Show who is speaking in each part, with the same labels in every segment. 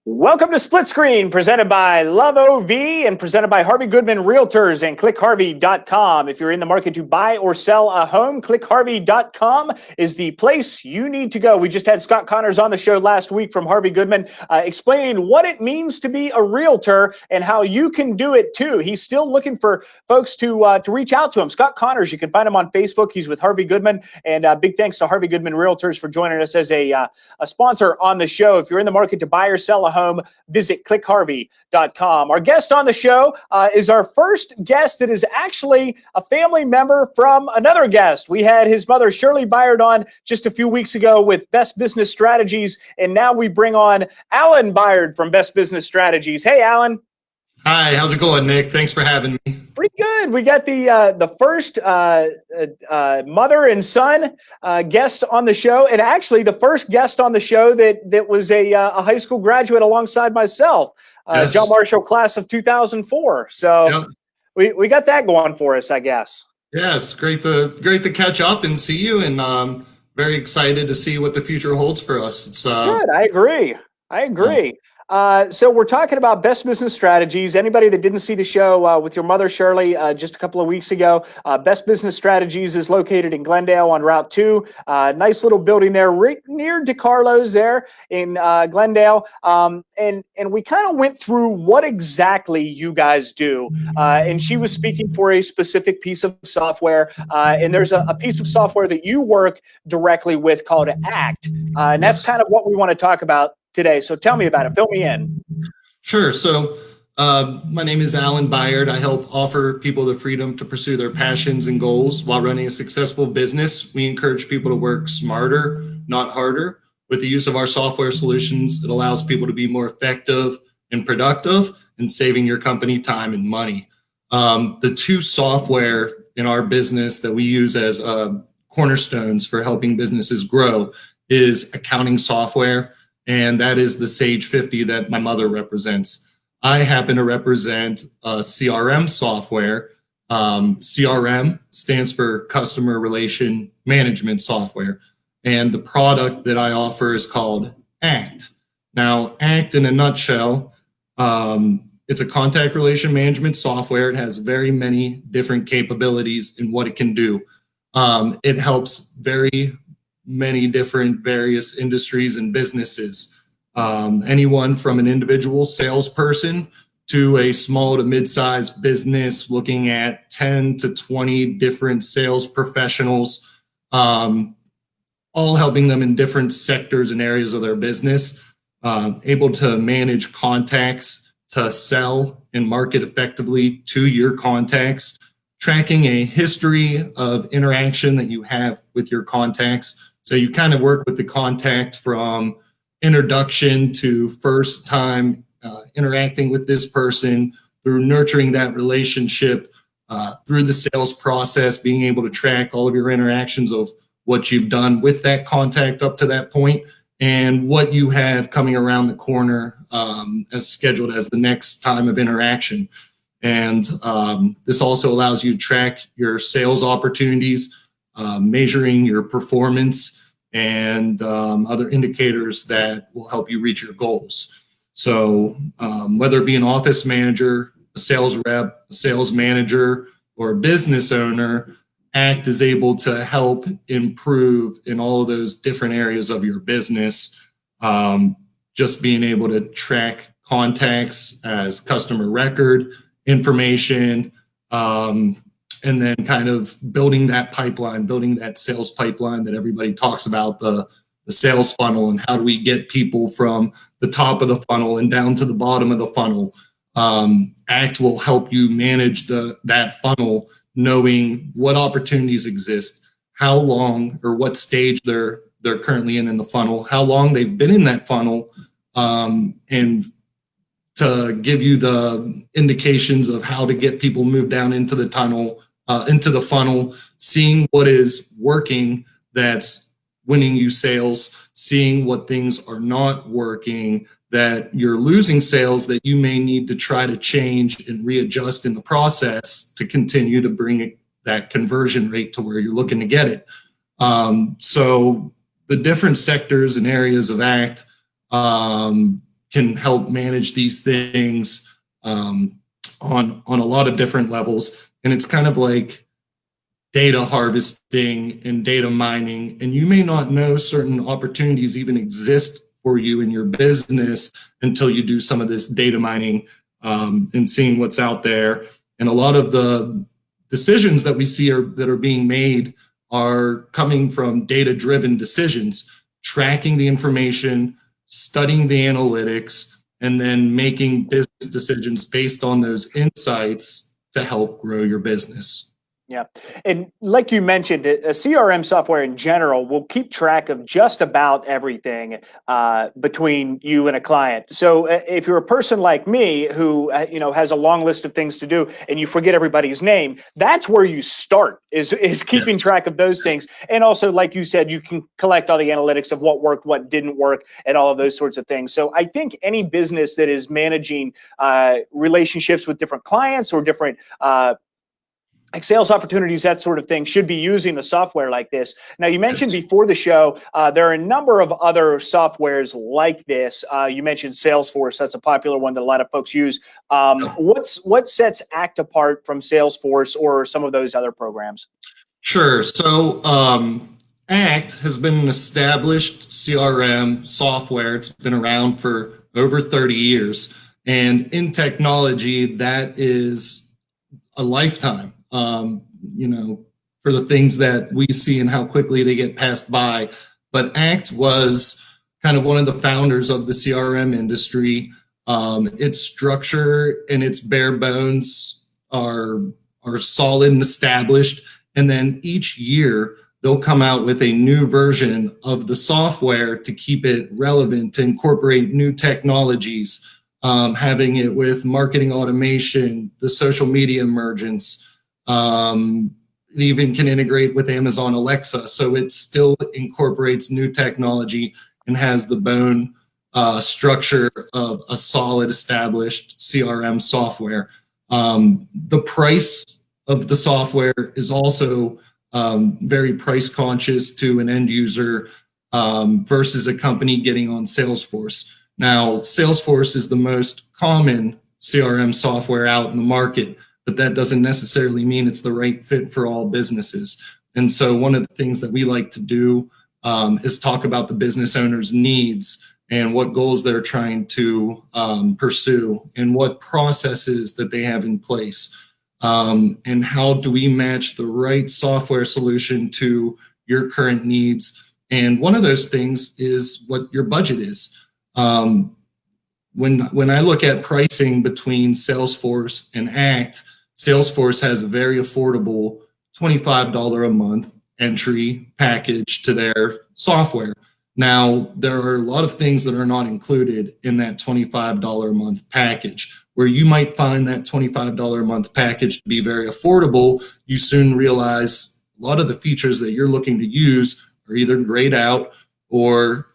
Speaker 1: Welcome to Split Screen, presented by Love OV and presented by Harvey Goodman Realtors and ClickHarvey.com. If you're in the market to buy or sell a home, ClickHarvey.com is the place you need to go. We just had Scott Connors on the show last week from Harvey Goodman explaining what it means to be a realtor and how you can do it too. He's still looking for folks to reach out to him. Scott Connors, you can find him on Facebook. He's with Harvey Goodman, and big thanks to Harvey Goodman Realtors for joining us as a sponsor on the show. If you're in the market to buy or sell a home, visit clickharvey.com. Our guest on the show is our first guest that is actually a family member from another guest. We had his mother, Shirley Byard, on just a few weeks ago with Best Business Strategies, and now we bring on Alan Byard from Best Business Strategies. Hey, Alan.
Speaker 2: Hi, how's it going, Nick? Thanks for having me.
Speaker 1: Pretty good. We got the first mother and son guest on the show, and actually the first guest on the show that was a high school graduate alongside myself,
Speaker 2: Yes.
Speaker 1: John Marshall, class of 2004. So we got that going for us, I guess.
Speaker 2: Yes, great to catch up and see you, and very excited to see what the future holds for us. It's
Speaker 1: Good. I agree. So we're talking about Best Business Strategies. Anybody that didn't see the show with your mother, Shirley, just a couple of weeks ago, Best Business Strategies is located in Glendale on Route 2. Nice little building there, right near DeCarlo's there in Glendale. And we kind of went through what exactly you guys do. And she was speaking for a specific piece of software. And there's a piece of software that you work directly with called ACT. And that's kind of what we want to talk about today. So tell me about it. Fill me in.
Speaker 2: Sure. So my name is Alan Byard. I help offer people the freedom to pursue their passions and goals while running a successful business. We encourage people to work smarter, not harder. With the use of our software solutions, it allows people to be more effective and productive and saving your company time and money. The two software in our business that we use as cornerstones for helping businesses grow is accounting software, and that is the Sage 50 that my mother represents. I happen to represent CRM software. CRM stands for Customer Relation Management Software, and the product that I offer is called ACT. Now, ACT in a nutshell, it's a contact relation management software. It has very many different capabilities in what it can do. It helps very many different various industries and businesses. Anyone from an individual salesperson to a small to mid-sized business looking at 10 to 20 different sales professionals, all helping them in different sectors and areas of their business, able to manage contacts, to sell and market effectively to your contacts, tracking a history of interaction that you have with your contacts. So you kind of work with the contact from introduction to first time interacting with this person, through nurturing that relationship, through the sales process, being able to track all of your interactions of what you've done with that contact up to that point and what you have coming around the corner as scheduled as the next time of interaction. And this also allows you to track your sales opportunities, measuring your performance, and other indicators that will help you reach your goals. So whether it be an office manager, a sales rep, a sales manager, or a business owner, ACT is able to help improve in all of those different areas of your business. Just being able to track contacts as customer record information, and then kind of building that pipeline, building that sales pipeline that everybody talks about, the sales funnel, and how do we get people from the top of the funnel and down to the bottom of the funnel. ACT will help you manage that funnel, knowing what opportunities exist, how long or what stage they're currently in the funnel, how long they've been in that funnel, and to give you the indications of how to get people moved down into the tunnel, into the funnel, seeing what is working that's winning you sales, seeing what things are not working, that you're losing sales that you may need to try to change and readjust in the process to continue to bring that conversion rate to where you're looking to get it. So the different sectors and areas of ACT can help manage these things on a lot of different levels. And it's kind of like data harvesting and data mining. And you may not know certain opportunities even exist for you in your business until you do some of this data mining and seeing what's out there. And a lot of the decisions that we see that are being made are coming from data-driven decisions, tracking the information, studying the analytics, and then making business decisions based on those insights to help grow your business.
Speaker 1: Yeah. And like you mentioned, a CRM software in general will keep track of just about everything between you and a client. So if you're a person like me who has a long list of things to do and you forget everybody's name, that's where you start is keeping track of those things. And also, like you said, you can collect all the analytics of what worked, what didn't work, and all of those sorts of things. So I think any business that is managing relationships with different clients or different like sales opportunities, that sort of thing, should be using a software like this. Now, you mentioned before the show, there are a number of other softwares like this. You mentioned Salesforce. That's a popular one that a lot of folks use. What sets ACT apart from Salesforce or some of those other programs?
Speaker 2: Sure. So ACT has been an established CRM software. It's been around for over 30 years. And in technology, that is a lifetime. For the things that we see and how quickly they get passed by. But ACT was kind of one of the founders of the CRM industry. Its structure and its bare bones are solid and established. And then each year, they'll come out with a new version of the software to keep it relevant, to incorporate new technologies, having it with marketing automation, the social media emergence. It even can integrate with Amazon Alexa, so it still incorporates new technology and has the bone structure of a solid established CRM software. The price of the software is also very price conscious to an end user versus a company getting on Salesforce. Now, Salesforce is the most common CRM software out in the market, but that doesn't necessarily mean it's the right fit for all businesses. And so one of the things that we like to do is talk about the business owner's needs and what goals they're trying to pursue and what processes that they have in place. And how do we match the right software solution to your current needs? And one of those things is what your budget is. When I look at pricing between Salesforce and ACT, Salesforce has a very affordable $25 a month entry package to their software. Now, there are a lot of things that are not included in that $25 a month package. Where you might find that $25 a month package to be very affordable, you soon realize a lot of the features that you're looking to use are either grayed out or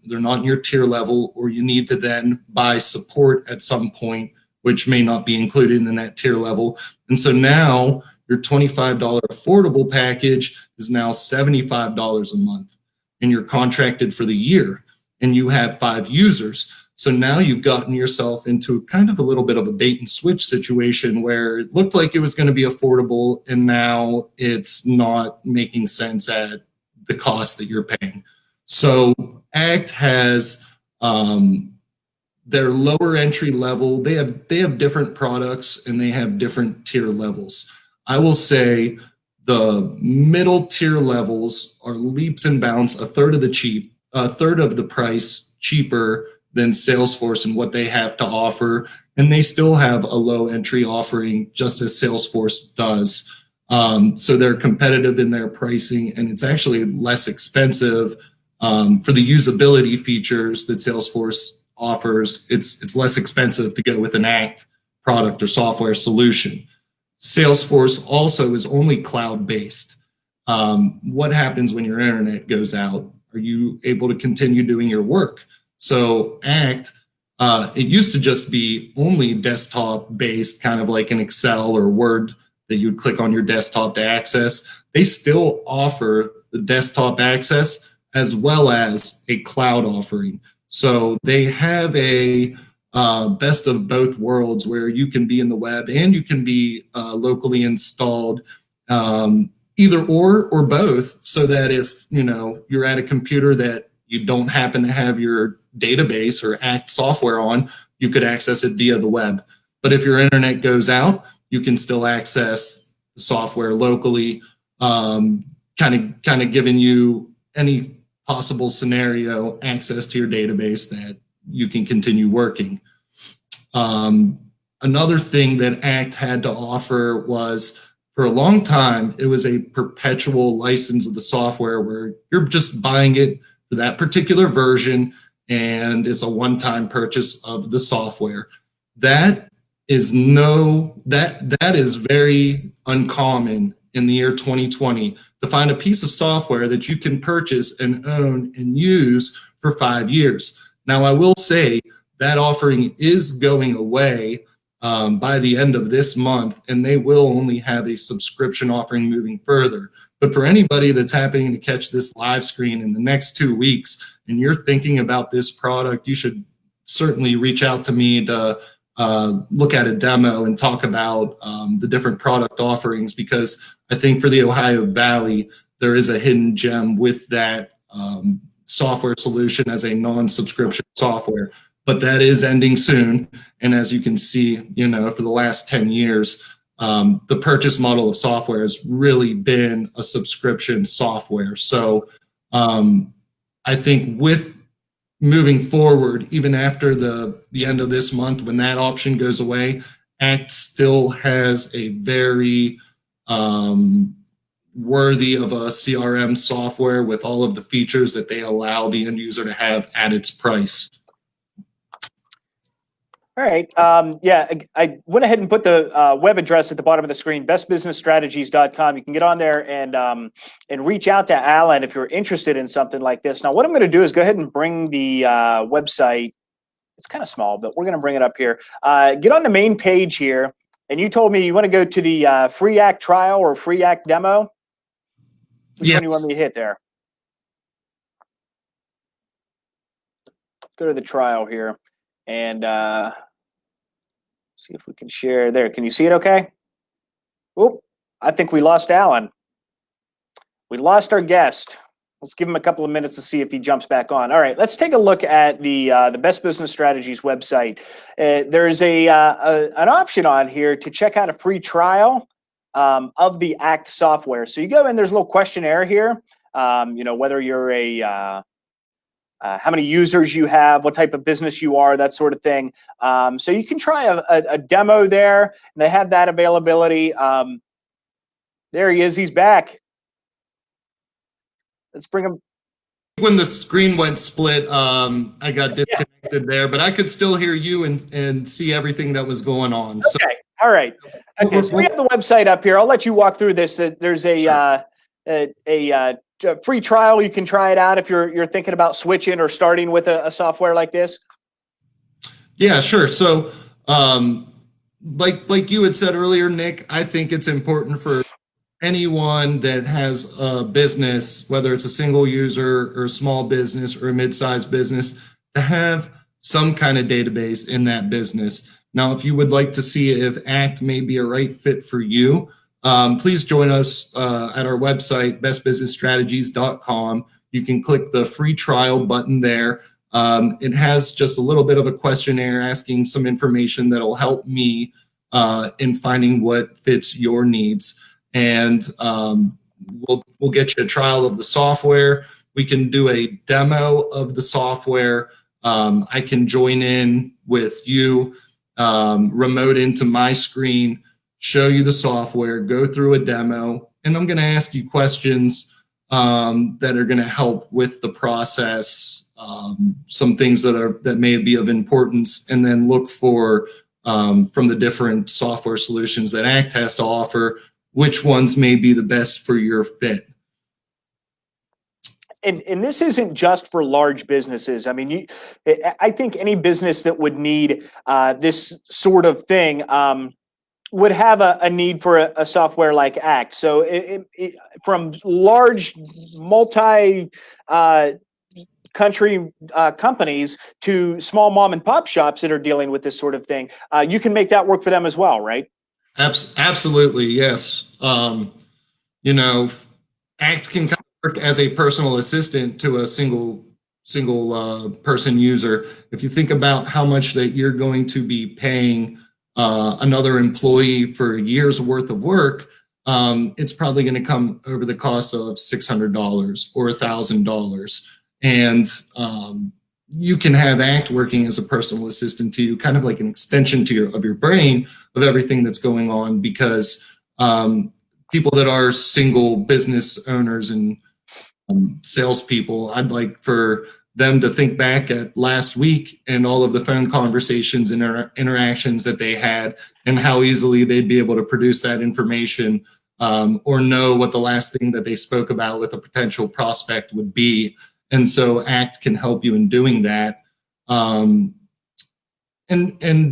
Speaker 2: they're not in your tier level, or you need to then buy support at some point, which may not be included in that tier level. And so now your $25 affordable package is now $75 a month, and you're contracted for the year, and you have 5 users. So now you've gotten yourself into kind of a little bit of a bait and switch situation where it looked like it was going to be affordable, and now it's not making sense at the cost that you're paying. So ACT has their lower entry level. They have different products and they have different tier levels. I will say the middle tier levels are leaps and bounds, a third of the price cheaper than Salesforce and what they have to offer. And they still have a low entry offering, just as Salesforce does. So they're competitive in their pricing, and it's actually less expensive for the usability features that Salesforce offers. It's less expensive to go with an ACT product or software solution. Salesforce also is only cloud-based. What happens when your internet goes out? Are you able to continue doing your work? So ACT, it used to just be only desktop-based, kind of like an Excel or Word that you'd click on your desktop to access. They still offer the desktop access as well as a cloud offering. So they have a best of both worlds where you can be in the web and you can be locally installed, either or both, so that if you're at a computer that you don't happen to have your database or ACT software on, you could access it via the web. But if your internet goes out, you can still access the software locally, kind of giving you any possible scenario access to your database that you can continue working. Another thing that ACT had to offer was, for a long time, it was a perpetual license of the software where you're just buying it for that particular version and it's a one-time purchase of the software. That is very uncommon in the year 2020 to find a piece of software that you can purchase and own and use for 5 years. Now, I will say that offering is going away by the end of this month, and they will only have a subscription offering moving further. But for anybody that's happening to catch this live screen in the next 2 weeks and you're thinking about this product, you should certainly reach out to me to look at a demo and talk about the different product offerings, because I think for the Ohio Valley, there is a hidden gem with that software solution as a non-subscription software. But that is ending soon. And as you can see, for the last 10 years, the purchase model of software has really been a subscription software. So I think with moving forward, even after the end of this month, when that option goes away, ACT still has a very worthy of a CRM software with all of the features that they allow the end user to have at its price.
Speaker 1: All right. Yeah, I went ahead and put the web address at the bottom of the screen, bestbusinessstrategies.com. You can get on there and reach out to Alan if you're interested in something like this. Now, what I'm going to do is go ahead and bring the website. It's kind of small, but we're going to bring it up here. Get on the main page here, and you told me you want to go to the free ACT trial or free ACT demo. Which one do you want me to hit there? Go to the trial here, and see if we can share there. Can you see it okay? Oh, I think we lost Alan. We lost our guest. Let's give him a couple of minutes to see if he jumps back on. All right, let's take a look at the Best Business Strategies website. There's an option on here to check out a free trial of the ACT software. So you go in, there's a little questionnaire here, whether you're how many users you have, what type of business you are, that sort of thing. So you can try a demo there, and they have that availability. There he is, he's back. Let's bring him.
Speaker 2: When the screen went split, I got disconnected there, but I could still hear you and see everything that was going on.
Speaker 1: Okay, all right. Okay, so we have the website up here. I'll let you walk through this. There's a free trial. You can try it out if you're thinking about switching or starting with a software like this.
Speaker 2: Yeah, sure. So like you had said earlier, Nick, I think it's important for anyone that has a business, whether it's a single user or a small business or a mid-sized business, to have some kind of database in that business. Now, if you would like to see if ACT may be a right fit for you, please join us at our website, bestbusinessstrategies.com. You can click the free trial button there. It has just a little bit of a questionnaire asking some information that'll help me in finding what fits your needs. And we'll get you a trial of the software. We can do a demo of the software. I can join in with you, remote into my screen, show you the software, go through a demo, and I'm going to ask you questions that are going to help with the process, some things that may be of importance, and then look for from the different software solutions that ACT has to offer, which ones may be the best for your fit.
Speaker 1: And this isn't just for large businesses. I mean, I think any business that would need this sort of thing would have a need for a software like ACT. So from large multi country companies to small mom and pop shops that are dealing with this sort of thing. You can make that work for them as well, right?
Speaker 2: Absolutely, yes. You know, ACT can kind of work as a personal assistant to a single person user. If you think about how much that you're going to be paying another employee for a year's worth of work, it's probably going to come over the cost of $600 or $1,000. And you can have ACT working as a personal assistant to you, kind of like an extension to of your brain of everything that's going on, because people that are single business owners and salespeople, I'd like for them to think back at last week and all of the phone conversations and interactions that they had, and how easily they'd be able to produce that information, or know what the last thing that they spoke about with a potential prospect would be. And so ACT can help you in doing that. And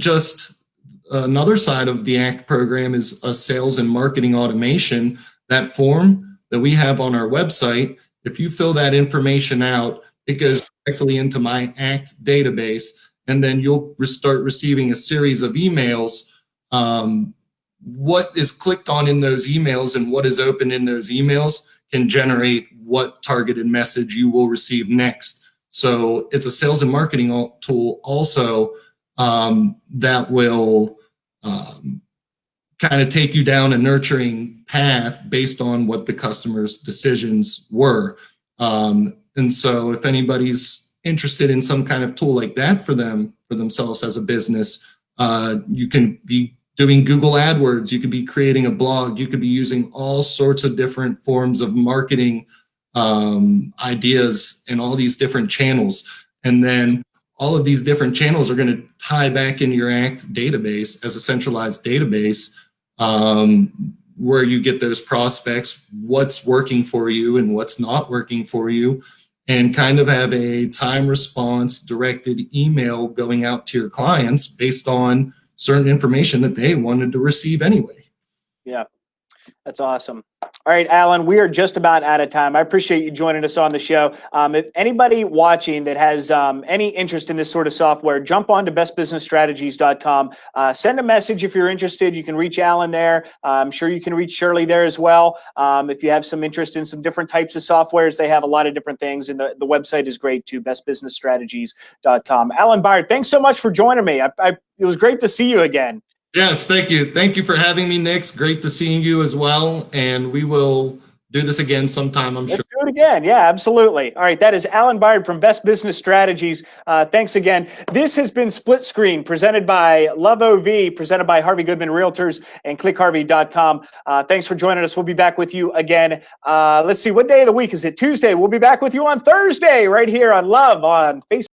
Speaker 2: just another side of the ACT program is a sales and marketing automation. That form that we have on our website, if you fill that information out, it goes directly into my ACT database, and then you'll start receiving a series of emails. What is clicked on in those emails and what is open in those emails can generate what targeted message you will receive next. So it's a sales and marketing tool also, that will kind of take you down a nurturing path based on what the customer's decisions were. And so if anybody's interested in some kind of tool like that for themselves as a business, you can be doing Google AdWords, you could be creating a blog, you could be using all sorts of different forms of marketing ideas in all these different channels. And then all of these different channels are going to tie back into your ACT database as a centralized database, where you get those prospects, what's working for you and what's not working for you, and kind of have a time response directed email going out to your clients based on certain information that they wanted to receive anyway.
Speaker 1: Yeah, that's awesome. All right, Alan, we are just about out of time. I appreciate you joining us on the show. If anybody watching that has any interest in this sort of software, jump on to bestbusinessstrategies.com. Send a message if you're interested. You can reach Alan there. I'm sure you can reach Shirley there as well. If you have some interest in some different types of softwares, they have a lot of different things, and the website is great too, bestbusinessstrategies.com. Alan Byard, thanks so much for joining me. It was great to see you again.
Speaker 2: Yes, thank you. Thank you for having me, Nick. Great to seeing you as well. And we will do this again sometime, I'm sure.
Speaker 1: Let's do it again. Yeah, absolutely. All right, that is Alan Byard from Best Business Strategies. Thanks again. This has been Split Screen, presented by Love OV, presented by Harvey Goodman Realtors and ClickHarvey.com. Thanks for joining us. We'll be back with you again. Let's see, what day of the week is it? Tuesday. We'll be back with you on Thursday right here on Love on Facebook.